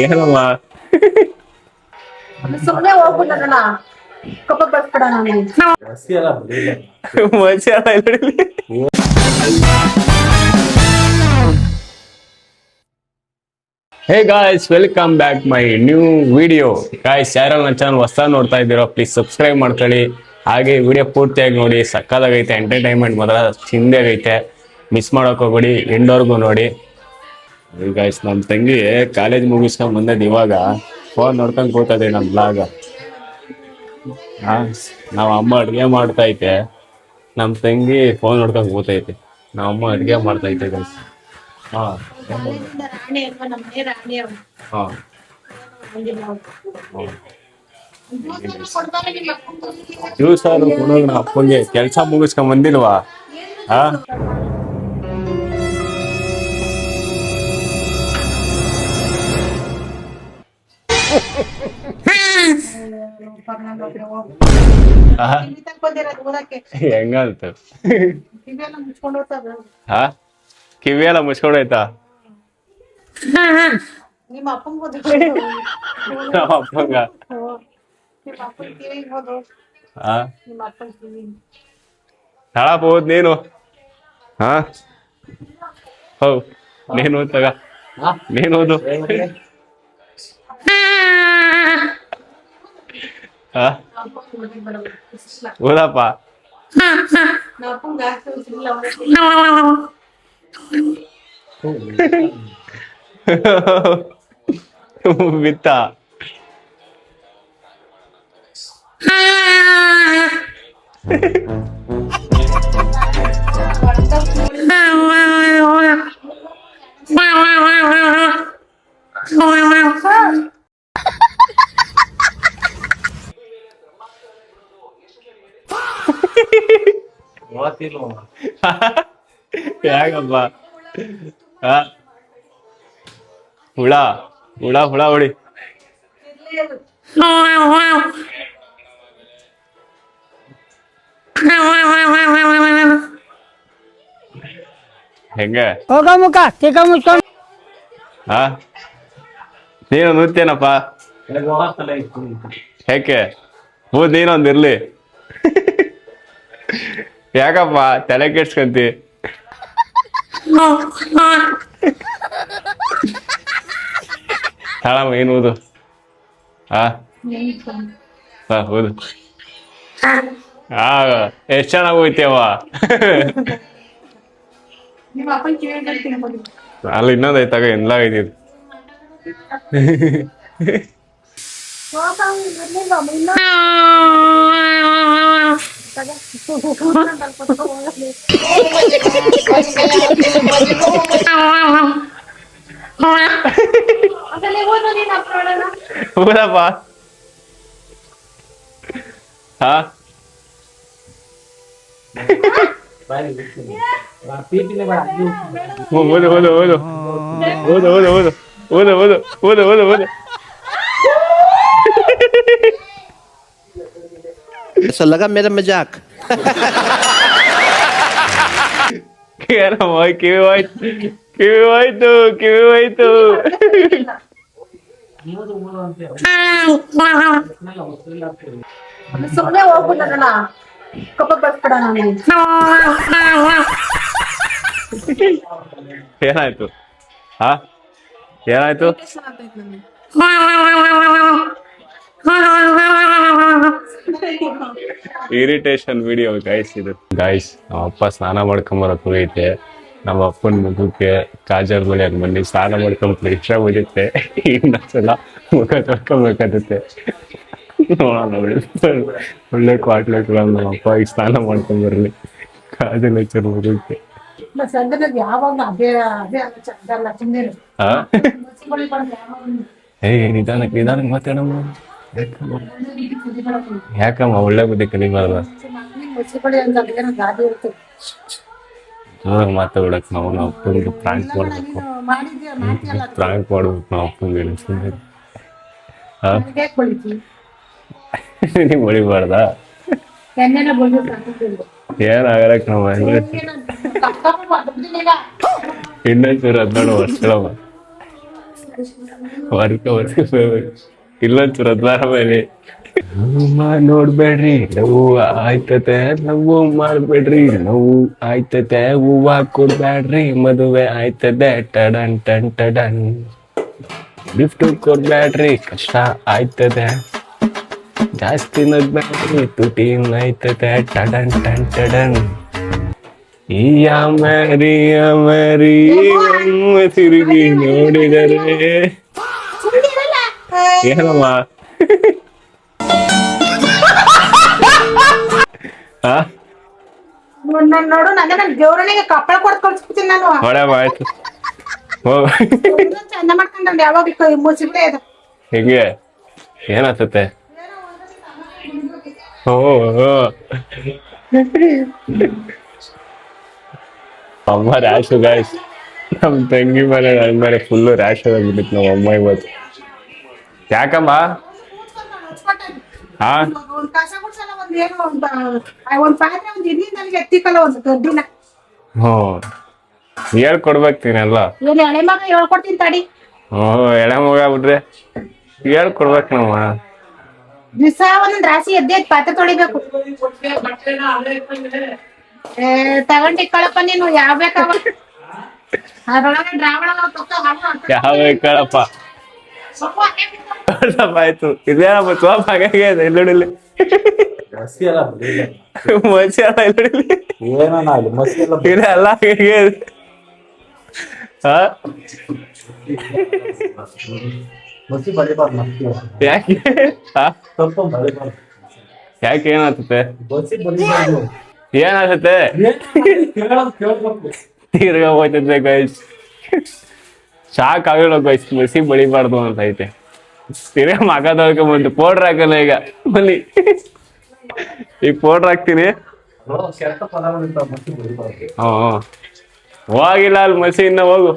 ಏನಮ್ಮ ಸುಮ್ಮನೆ ಹೋಗ್ಬಿಟ್ಟಣ ಕಪ್ಪ ಬರ್ಸ್ಬಿಡ ನಾನು hey guys, welcome back my new video. Guys, ಯಾರು ನನ್ನ ಚಾನಲ್ ಹೊಸ ನೋಡ್ತಾ ಇದ್ದೀರೋ ಪ್ಲೀಸ್ ಸಬ್ಸ್ಕ್ರೈಬ್ ಮಾಡ್ಕೊಳ್ಳಿ. ಹಾಗೆ ವಿಡಿಯೋ ಪೂರ್ತಿಯಾಗಿ ನೋಡಿ, ಸಕ್ಕದಾಗೈತೆ, ಎಂಟರ್ಟೈನ್ಮೆಂಟ್ ಮಾತ್ರ ಚಿಂದೆಗೈತೆ. ಮಿಸ್ ಮಾಡೋಕೆ ಹೋಗ್ಬೇಡಿ, ಎಂಡ್ವರೆಗೂ ನೋಡಿ. ಗಾಯ್ಸ್, ನಮ್ಮ ತಂಗಿ ಕಾಲೇಜ್ ಮುಗಿಸ್ಕೊಂಡ್ ಬಂದದ್ದು ಇವಾಗ ಫೋನ್ ನೋಡ್ಕೊಂಡು ಕೂತದೆ ನಮ್ಮ ಬ್ಲಾಗ. ನಾವು ಅಮ್ಮ ಅಡುಗೆ ಮಾಡ್ತಾ ಐತೆ, ನಮ್ಮ ತಂಗಿ ಫೋನ್ ನೋಡ್ಕೊಂಡು ಕೂತೈತೆ. ನಮ್ಮ ಅಮ್ಮ ಅಡುಗೆ ಮಾಡ್ತಾ ಐತೆ ಗಾಯ್ಸ್. ಜ್ಯೂಸ್ ಆದ್ರೂ ಕೊಡೋಣ ಅಪ್ಪಂಗೆ. ಕೆಲ್ಸ ಮುಗಿಸ್ಕೊಂಡ್ ಬಂದಿಲ್ವಾ? ಹೆಂಗಂತ ಕಿವಿಯೆಲ್ಲ ಮುಚ್ಕೊಂಡೋಯ್ತಾ? ನಿಮ್ಮ ಅಪ್ಪಂಗ ತಳಬಹುದು ನೀನು. ಹೌ ನೀನು ತಗ, ನೀನು ಓದು. ಓದಪ್ಪ. ಬಿತ್ತ ಯಾಕಪ್ಪ? ಹುಳ ಹುಳ ಹುಳ ಹೊಡಿ. ಹೆಂಗೆ ನೀನು ನೃತ್ಯನಪ್ಪ? ಯಾಕೆ ಹೋದ್ ನೀನೊಂದಿರ್ಲಿ. ಯಾಕಪ್ಪ ತಲೆ ಕೆಡ್ಸ್ಕಂತಿ? ತಾಳಮ್ಮ, ಏನು ಓದು. ಓದು. ಎಷ್ಟ್ ಚೆನ್ನಾಗಿ ಹೋಯ್ತೇವ. ಅಲ್ಲಿ ಇನ್ನೊಂದೈತಾಗ ಎಲ್ಲ ಇದ್ದೀವಿ. ಊರಪ್ಪ. ಓದು ಓದು ಓದು ಓದು ಓದು ಓದು ಓದು ಓದು ಓದು ಓದು ಓದು. ऐसा लगा मेरा मजाक. ಏನಮ್ಮ ಕಿವಿ ಹೋಯ್ತು, ಕಿವಿ ಹೋಯ್ತು, ಕಿವಿ ಹೋಯ್ತು. ಸುಮ್ಮನೆ ಹೋಗ್ಬಿಟ್ಟಣ ಕಪ್ಪ ಬರ್ಸ್ಬಿಡ ನಾನು. ಏನಾಯ್ತು? ಏನಾಯ್ತು? ಇರಿಟೇಷನ್ ವಿಡಿಯೋ ಗಾಯ್ಸ್ ಇದು. ಗಾಯ್ಸ್, ನಮ್ಮ ಅಪ್ಪ ಸ್ನಾನ ಮಾಡ್ಕೊಂಬರಕ್ ಹೋಗೈತೆ. ನಮ್ಮ ಅಪ್ಪನ ಮುಖಕ್ಕೆ ಕಾಜಲ್ ಬಳಿ ಅದ್ ಬನ್ನಿ ಸ್ನಾನ ಮಾಡ್ಕೊಂಡ್ ಇಷ್ಟ ಬಿಡುತ್ತೆ. ಇನ್ನೊಂದ್ಸಲ ಮುಖ ತೊಳ್ಕೊಬೇಕಾಗುತ್ತೆ. ನೋಡೋಣ, ಒಳ್ಳೆ ಕ್ವಾಟ್ಲೆಟ್ ನಮ್ಮ ಅಪ್ಪ ಈಗ ಸ್ನಾನ ಮಾಡ್ಕೊಂಬರ್ಲಿ. ಕಾಜಲ್ ಹಚ್ಚರ್ ಮುಖಕ್ಕೆ. ನಿಧಾನಕ್ಕೆ ನಿಧಾನಕ್ಕೆ ಮಾತಾಡಮ್ಮ. ಯಾಕಮ್ಮ ಒಳ್ಳೆ ಬುದ್ಧಿ ಕಲಿಬಾರ್ದ? ಮಾತಾಡಕ್ ನಾವು ಅಪ್ಪನಿಗೆ ಪ್ರಾಂಕ್ ಮಾಡ್ಬೇಕು. ಪ್ರಾಂಕ್ ಮಾಡ್ಬೇಕು ನಾವು ಅಪ್ಪನಿಗೆ. ನೀವ್ ಹೊಡಿಬಾರ್ದ? ಏನಾಗಲಕ್ ನಾವು ಇನ್ನೊಂಚೂರು 17 ವರ್ಷ. ಇಲ್ಲೊಂಚೂರು ಅದ್ವಾರ ಮೇಲೆ ನೋಡ್ಬೇಡ್ರಿ ನೋವು ಆಯ್ತತೆ ನೋವು ಮಾಡ್ಬೇಡ್ರಿ ನೋವು ಆಯ್ತತೆ ಹೂವ ಕೊಡ್ಬೇಡ್ರಿ ಮದುವೆ ಆಯ್ತದೆ ಟಡನ್ ಟನ್ ಟಡನ್ ಗಿಫ್ಟ್ ಕೊಡ್ಬೇಡ್ರಿ ಕಷ್ಟ ಆಯ್ತದೆ ಜಾಸ್ತಿ ನಗ್ಬೇಡ್ರಿ ತುಟಿ ಆಯ್ತದೆ ಟಡನ್ ಟನ್ ಟಡನ್ ಈ ಅಮರಿ ಅಮರಿ ಒಮ್ಮೆ ತಿರುಗಿ ನೋಡಿದರೆ ಏನಮ್ಮ ಹಾ ನೋಡು ನನ್ನ ದೇವ್ರನಿಗೆ ಕಪ್ಪಳ ಕೊಡ್ ಕಳ್ಸ್ಬಿಡ್ತೀನಿ ನಾನು. ಹೊಡಮ್ಮ ಆಯ್ತು ಹೋ ಚಂದ ಮಾಡ್ಕೊಂಡ್ ಯಾವಾಗ ಮುಸಿಬಿಟ್ಟೆ ಇದು. ಹೆಂಗೆ ಏನಾಗ್ತತೆ ಓ ಅಮ್ಮ ರ್ಯಾಶು ಗಾಯ್ಸ್ ನಮ್ ತಂಗಿ ಮನೆ ನನ್ ಮೇಲೆ ಫುಲ್ಲು ರ್ಯಾಶ್ ಆಗಿಬಿಟ್ಟಿತ್ತು ನಮ್ಮ ಅಮ್ಮ ಇವತ್ತು ಯಾಕಮ್ಮ ಹಾ ಒಂದ್ ಕಸ ಗುಡ್ಸಲ್ಲ ಒಂದ್ ಏನು ಒಂದ್ ಪಾತ್ರೆ ಒಂದ್ ಇಡ್ಲಿ ನನಗೆ ಎತ್ತಿಕಲ್ಲ ಒಂದು ದೊಡ್ಡಿನ. ಹ್ಞೂ ಹೇಳ್ಕೊಡ್ಬೇಕ್ತೀನಲ್ಲ ಏನ್ ಎಳೆ ಮಗ ಹೇಳ್ಕೊಡ್ತೀನಿ ತಡಿ. ಹ್ಞೂ ಎಳೆ ಮಗ ಬಿಟ್ರೆ ಹೇಳ್ಕೊಡ್ಬೇಕು ನಮ್ಮ ದಿವಸ ಒಂದೊಂದ್ ರಾಶಿ ಎದ್ದೆ ಪಾತ್ರೆ ತೊಳಿಬೇಕು. ತಗೊಂಡಿಕ್ಕಳಪ್ಪ ನೀನು ಯಾವ ಬೇಕಾವ ಅದ್ರೊಳಗೆ ದ್ರಾವಣ ಯಾವ ಕಳಪ್ಪ ಆಯ್ತು ಇದೇನಪ್ಪ ಸೋಪ್ ಹಾಗಾಗಿ ಎಲ್ಲುಡಿಲಿ ಮಸಿ ಅಲ್ಲ ಎಲ್ಲುಡಿಲಿ ಇದೆ ಎಲ್ಲ ಹೇಗೆ ಯಾಕೆ ಯಾಕೆ ಏನಾಗ್ತತೆ ಏನಾಗುತ್ತೆ ತಿರ್ಗಾ ಹೋಯ್ತದೆ ಗೈಸ್ ಶಾಕ್ ಆಗಿರೋ ಗೈಸ್ ಮಸಿ ಬಳಿಬಾರ್ದು ಅಂತ ಐತೆ ತಿರ್ಗಾ ಮಗ ತೊಳ್ಕೊಂಬಂತು ಪೌಡ್ರ್ ಹಾಕಲ್ಲ ಈಗ ಬನ್ನಿ ಈಗ ಪೌಡ್ರ್ ಹಾಕ್ತೀನಿ ಹೋಗಿಲ್ಲ ಅಲ್ಲಿ ಮಸಿ ಇನ್ನ ಹೋಗು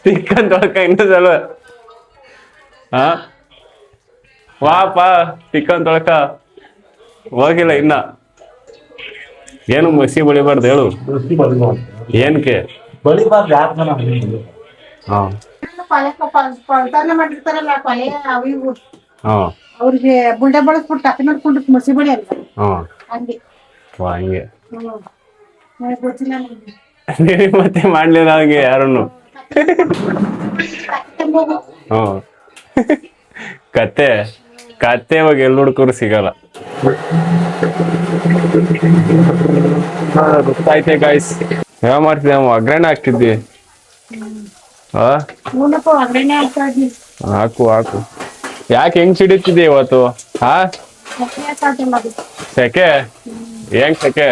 ತಿಕ್ಕಂತ ತೊಳ್ಕ ಇನ್ನ ಸಲ ಹಾ ವಾಪ ತಿಕ್ಕಂತ ತೊಳ್ಕ ಹೋಗಿಲ್ಲ ಇನ್ನ ಏನು ಮಸಿ ಬಳಿಬಾರ್ದು ಹೇಳು ಏನಕ್ಕೆ ಹಾ ಕೊಳ್ತಾನ ಮಾಡಿರ್ತಾರಲ್ಲ ಕೊಲೆ ಅವು ಇವು ಹಾ ಅವ್ರಿಗೆ ಬುಲ್ಡೆ ಬಳಸ್ಬಿಟ್ಟು ಕತ್ತಿ ಮಾಡ್ಕೊಂಡು ಮಸಿ ಬಳಿ ಅಲ್ಲ ಹಾ ಹಂಗೆ. ಹಂಗೆ ನನಗ್ ಗೊತ್ತಿಲ್ಲ ನನಗೆ. ನೀವ್ ಮತ್ತೆ ಮಾಡ್ಲಿಲ್ಲ ಹಂಗೆ ಯಾರನ್ನು ಕತ್ತಿ ತಂಬೋಗು. ಹ್ಮ್ ಕತ್ತೆ ಕತ್ತೆ ಇವಾಗ ಎಲ್ಲಿ ಹುಡುಕರು ಸಿಗಲ್ಲ ಗೊತ್ತಾಯ್ತೆ ಗಾಯ್ಸ್ ಯಾವ ಮಾಡ್ತಿದ್ದೆ ಅಮ್ಮ ಅಗ್ರಣೆ ಹಾಕ್ತಿದ್ದಿ ಹಾ ಹೂನಪ್ಪ ಒಗ್ಗರಣೆ ಹಾಕ್ತಾ ಇದ್ನಿ. ಹಾಕು ಹಾಕು ಯಾಕೆ ಹೆಂಗ್ ಸಿಡಿತಿದ್ದೆ ಇವತ್ತು ಹಾ ಸೆಕೆ ಹಾಕಾತಿಲ್ಲ ಅದು. ಸೆಕೆ ಹೆಂಗ್ ಸೆಕೆ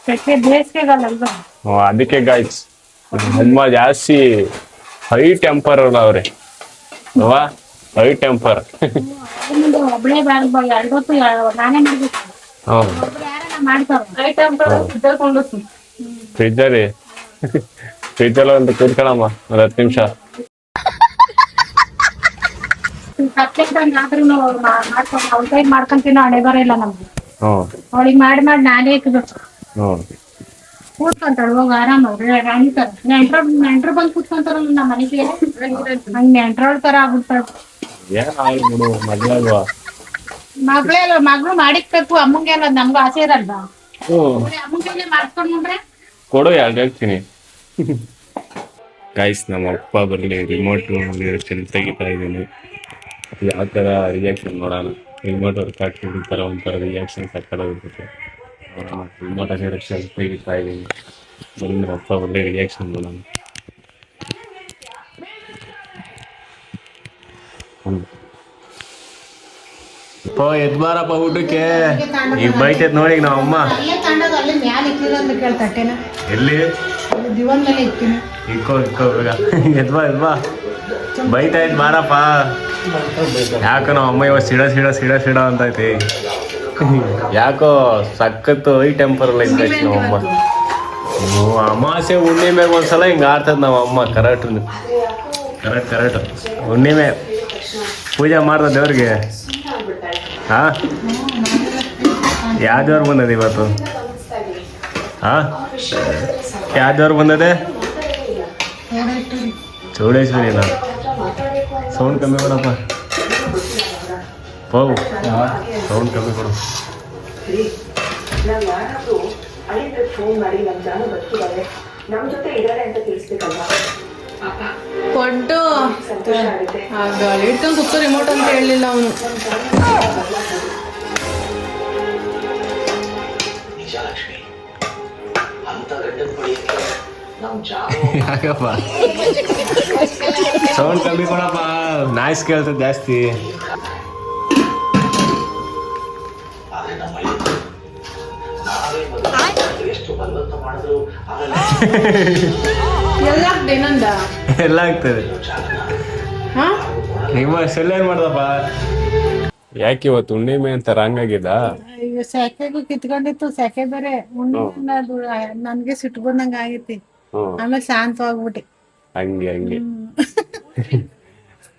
ಸೆಕೆ ಬೇಸಿಗೆಗಲ್ಲ ಅಲ್ವಾ. ಅದಕ್ಕೆ ಗಾಯ್ಸ್ ಅಮ್ಮ ಜಾಸ್ತಿ ಹೈ ಟೆಂಪರ್ ಅಲ್ಲ ಅವ್ರೆ ಅಲ್ವಾ ಹೈ ಟೆಂಪರ್ ಒಬ್ಳೆ ಎರಡು ಹೊತ್ತು ನಾನೇ ಮಾಡ್ಬೇಕು. ಒಬ್ರು ಯಾರನ್ನ ಮಾಡ್ತಾರ ಫ್ರಿಜ್ಜಲ್ಲಿ ಫ್ರಿಜ್ಜಲ್ಲಿ ಒಂದು ಕೂತ್ಕೊಳ್ಳಮ್ಮ ಒಂದು 10 ನಿಮಿಷ ಆದ್ರೂ ಮಾಡ್ಕೊಂಡು ಅವ್ಳ ಕೈ ಮಾಡ್ಕೊಂತೀನೋ ಹಣೆ ಬರ ಇಲ್ಲ ನಮ್ಗೆ. ಹ್ಮ್ ಅವಳಿಗೆ ಮಾಡಿ ಮಾಡಿ ನಾನೇ ಇಕ್ಬೇಕು. ಹ್ಮ್ ಕೂತ್ಕೊಂತಾಳ ಹೋಗ ಆರಾಮ ರಾಣಿತಾರ ನೆಂಟ್ರು ಬಂದು ಕೂತ್ಕೊಂತಾರಲ್ಲ ನಮ್ಮ ಮನೆಗೆ ಹಂಗ್ ನೆಂಟ್ರೊಳ ತರ ಆಗ್ಬಿಡ್ತಾಳ. ಏನಾಗ್ಬಿಡು ಮದ್ವೆ ಅಲ್ವಾ ಮಗಳೇ ಅಲ್ವ ಮಗಳು ಮಾಡಿಕ್ಬೇಕು ಅಮ್ಮಂಗೆ ಅನ್ನೋದು ನಮ್ಗೂ ಆಸೆ ಇರಲ್ವಾ. ಹ್ಮ್ ಅಮ್ಮಂಗೆ ಮಾಡ್ಕೊಂಡ್ರೆ ಕೊಡು ಎರಡು ಹೇಳ್ತೀನಿ ಗಾಯ್ಸ್ ನಮ್ಮ ಅಪ್ಪ ಬರಲಿ ರಿಮೋಟ್ ತೆಗಿತಾ ಇದ್ದೀನಿ ಯಾವ ಥರ ರಿಯಾಕ್ಷನ್ ನೋಡೋಣ ರಿಮೋಟ್ ವರ್ಕ್ ಆಗ್ತಿದ್ದು ಈ ಥರ ಒಂಥರ ರಿಯಾಕ್ಷನ್ ಸಕ್ಕತ್ತಾಗಿರ್ತೈತೆ ರಿಮೋಟ್ ರಿಯಾಕ್ಷನ್ ತೆಗಿತಾ ಇದ್ದೀನಿ ಬರೀ ನಮ್ಮ ಅಪ್ಪ ಬರಲಿ ರಿಯಾಕ್ಷನ್ ನೋಡೋಣ ಎದ್ಬಾರಪ್ಪ ಊಟಕ್ಕೆ ಈಗ ಬೈತೈತ್ ನೋಡಿ ನಮ್ಮ ಅಮ್ಮ ಅಲ್ಲೇ ತಗೊಂಡೋದು ಅಲ್ಲೇ ಮ್ಯಾಲ ಇಕ್ಕಿಲ್ಲ ಅಂತ ಕೇಳ್ತಟ್ಟೆನ ಎಲ್ಲಿ ದಿವನ್ ಮೇಲೆ ಇಕ್ಕಿನ ಇಕ್ಕೋ ಬೇಗ ಎದ್ಬಾ ಬೈತಾ ಇದ್ ಬಾರಪ್ಪ ಯಾಕೋ ನಮ್ಮ ಅಮ್ಮ ಇವಾಗ ಸಿಡ ಅಂತ ಐತಿ ಯಾಕೋ ಸಖತ್ತು ಹೈ ಟೆಂಪರಲ್ ಐತೆ ನಮ್ಮ ಅಮ್ಮ ಅಮಾಸೆ ಹುಣ್ಣಿಮೆ ಒಂದ್ಸಲ ಹಿಂಗೆ ಆಡ್ತದ ನಮ್ಮ ಅಮ್ಮ ಕರೆಕ್ಟ್ ಹುಣ್ಣಿಮೆ ಪೂಜೆ ಮಾಡ್ದ ದೇವ್ರಿಗೆ ಹಾ ಯಾವ ದೇವ್ರು ಬಂದದ ಇವತ್ತು ಹಾ ಯಾವ ದೇವ್ರು ಬಂದದೆ ಚೌಡೇಶ್ವರಿನ ಸೌಂಡ್ ಕಮ್ಮಿ ಕೊಡಪ್ಪ. ಪೌ ಸೌಂಡ್ ಕಮ್ಮಿ ಕೊಡು. ನಾವು ಯಾರಾದ್ರೂ ಅಲ್ಲಿಂದ ಫೋನ್ ಮಾಡಿ ನಮ್ಮ ಜಾನು ಬರ್ತಿದ್ದಾರೆ, ನಮ್ಮ ಜೊತೆ ಇದ್ದಾರೆ ಅಂತ ತಿಳಿಸ್ಬೇಕಲ್ವಾ? ಕೊಟ್ಟು ಸಂತೋಷ ಆಗುತ್ತೆ. ಗಾಳಿ ಇಟ್ಕೊಂಡು ಕೂತು ರಿಮೋಟ್ ಅಂತ ಹೇಳಲಿಲ್ಲ ಅವನು. ನಿಜ ಲಕ್ಷ್ಮಿ, ಅಂತ ಗಂಡನ ಪಡೆಯಕ್ಕೆ ನಮ್ಮ ಜಾನು ಯಾಕಪ್ಪ ಸೌಂಡ್ ಕಮ್ಮಿ ಕೊಡಪ್ಪ, ನಾಯ್ಸ್ ಕೇಳ್ತದೆ ಜಾಸ್ತಿ. ಆದ್ರೆ ನಮ್ಮ ಮನೆಯಲ್ಲಿ ನಾವೇ ಮೊದಲು ಎಷ್ಟು ಬಲವಂತ ಮಾಡಿದ್ರು ಆಗಲ್ಲ. ಎಲ್ಲ ಏನಂದ ಎಲ್ಲ ಆಗ್ತದೆ. ಹಾ ನಿಮ್ಮ ಸೆಲ್ಲೇನ್ ಮಾಡ್ದಪ್ಪ? ಯಾಕೆ ಇವತ್ತು ಹುಣ್ಣಿಮೆ ಅಂತ ರಾಂಗ್ ಆಗಿದ್ದ? ಈಗ ಸೆಕೆಗೂ ಕಿತ್ಕೊಂಡಿತ್ತು, ಸೆಕೆ ಬೇರೆ ಅದು ನನ್ಗೆ ಸಿಟ್ಟು ಬಂದಂಗ ಆಗೈತಿ. ಆಮೇಲೆ ಶಾಂತವಾಗ್ಬಿಟ್ಟಿ. ಹಂಗೆ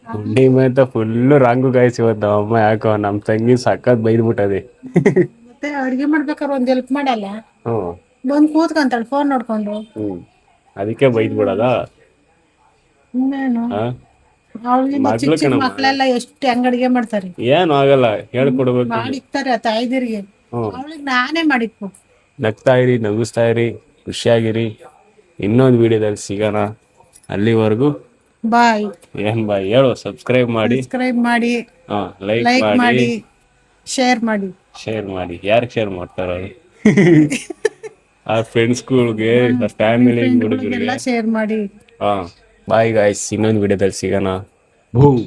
ಹುಣ್ಣಿಮೆ ಅಂತ ಫುಲ್ಲು ರಾಂಗು ಗಾಯ್ಸ್ ಇವತ್ತು ಅಮ್ಮ. ಯಾಕೋ ನಮ್ ತಂಗಿ ಸಖತ್ ಬೈದ್ಬಿಟ್ಟದೆ. ಮತ್ತೆ ಅಡ್ಗೆ ಮಾಡ್ಬೇಕಾದ್ರೆ ಒಂದ್ ಹೆಲ್ಪ್ ಮಾಡಲ್ಲ, ಹ್ಮ್ ಬಂದ್ ಕೂತ್ಕೊಂತಾಳ ಫೋನ್ ನೋಡ್ಕೊಂಡು. ಅದಕ್ಕೆ ಬೈದ್ಬಿಡದ. ಇನ್ನೇನು ಅವಳಿಗೆ ಚಿಕ್ಕ ಚಿಕ್ಕ ಮಕ್ಳೆಲ್ಲ ಎಷ್ಟು ಹೆಂಗ್ ಅಡ್ಗೆ ಮಾಡ್ತಾರೆ. ಏನು ಆಗಲ್ಲ, ಹೇಳ್ಕೊಡ್ಬೇಕು. ಮಾಡಿಕ್ತಾರೆ ತಾಯ್ದಿರಿಗೆ. ಅವಳಿಗೆ ನಾನೇ ಮಾಡಿಕ್ಕು. ನಗ್ತಾ ಇರಿ, ನಗಿಸ್ತಾ ಇರಿ, ಖುಷಿಯಾಗಿರಿ. ಇನ್ನೊಂದು ವಿಡಿಯೋದಲ್ಲಿ ಸಿಗೋಣ. ಅಲ್ಲಿವರೆಗೂ ಬಾಯ್. ಏನ್ ಬಾಯ್ ಹೇಳು? ಸಬ್ಸ್ಕ್ರೈಬ್ ಮಾಡಿ, ಲೈಕ್ ಮಾಡಿ, ಶೇರ್ ಮಾಡಿ. ಶೇರ್ ಮಾಡಿ. ಯಾರಿಗೆ ಶೇರ್ ಮಾಡ್ತಾರ? ಆ ಫ್ರೆಂಡ್ಸ್ಗಳಿಗೆ, ಫ್ಯಾಮಿಲಿ, ಹುಡುಗರಿಗೆ ಶೇರ್ ಮಾಡಿ. Bye guys. ಇನ್ನೊಂದು ವಿಡಿಯೋದಲ್ಲಿ ಸಿಗೋಣ. ಭೂಮ್.